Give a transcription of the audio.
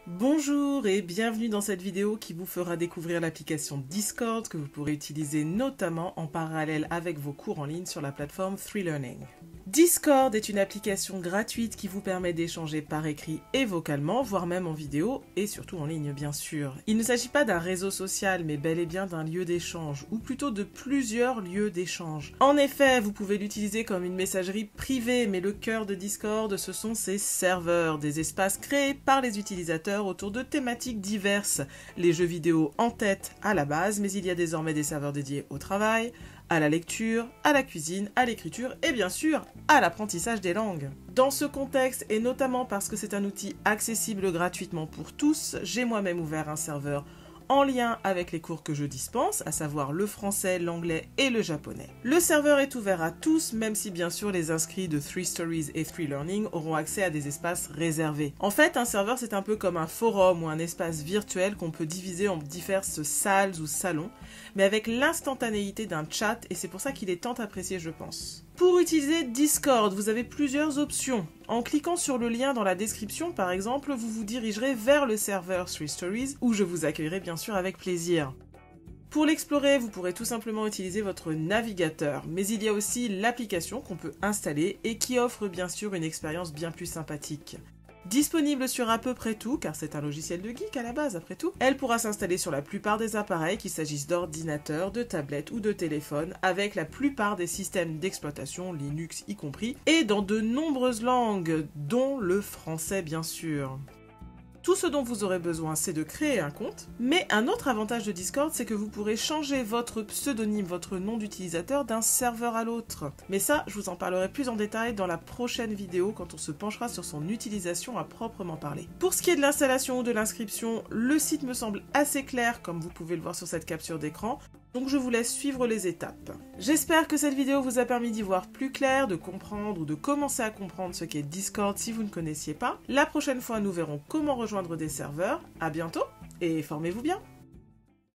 Bonjour et bienvenue dans cette vidéo qui vous fera découvrir l'application Discord que vous pourrez utiliser notamment en parallèle avec vos cours en ligne sur la plateforme 3Learning. Discord est une application gratuite qui vous permet d'échanger par écrit et vocalement, voire même en vidéo et surtout en ligne bien sûr. Il ne s'agit pas d'un réseau social mais bel et bien d'un lieu d'échange ou plutôt de plusieurs lieux d'échange. En effet, vous pouvez l'utiliser comme une messagerie privée mais le cœur de Discord ce sont ses serveurs, des espaces créés par les utilisateurs autour de thématiques diverses. Les jeux vidéo en tête à la base mais il y a désormais des serveurs dédiés au travail, à la lecture, à la cuisine, à l'écriture et bien sûr à l'apprentissage des langues. Dans ce contexte et notamment parce que c'est un outil accessible gratuitement pour tous, j'ai moi-même ouvert un serveur en lien avec les cours que je dispense, à savoir le français, l'anglais et le japonais. Le serveur est ouvert à tous, même si bien sûr les inscrits de 3Stories et 3Learning auront accès à des espaces réservés. En fait, un serveur c'est un peu comme un forum ou un espace virtuel qu'on peut diviser en diverses salles ou salons, mais avec l'instantanéité d'un chat et c'est pour ça qu'il est tant apprécié je pense. Pour utiliser Discord, vous avez plusieurs options. En cliquant sur le lien dans la description, par exemple, vous vous dirigerez vers le serveur 3Stories où je vous accueillerai bien sûr avec plaisir. Pour l'explorer, vous pourrez tout simplement utiliser votre navigateur, mais il y a aussi l'application qu'on peut installer et qui offre bien sûr une expérience bien plus sympathique. Disponible sur à peu près tout, car c'est un logiciel de geek à la base après tout, elle pourra s'installer sur la plupart des appareils, qu'il s'agisse d'ordinateurs, de tablettes ou de téléphones, avec la plupart des systèmes d'exploitation, Linux y compris, et dans de nombreuses langues, dont le français bien sûr. Tout ce dont vous aurez besoin, c'est de créer un compte. Mais un autre avantage de Discord, c'est que vous pourrez changer votre pseudonyme, votre nom d'utilisateur d'un serveur à l'autre. Mais ça, je vous en parlerai plus en détail dans la prochaine vidéo quand on se penchera sur son utilisation à proprement parler. Pour ce qui est de l'installation ou de l'inscription, le site me semble assez clair, comme vous pouvez le voir sur cette capture d'écran. Donc je vous laisse suivre les étapes. J'espère que cette vidéo vous a permis d'y voir plus clair, de comprendre ou de commencer à comprendre ce qu'est Discord si vous ne connaissiez pas. La prochaine fois, nous verrons comment rejoindre des serveurs. À bientôt et formez-vous bien!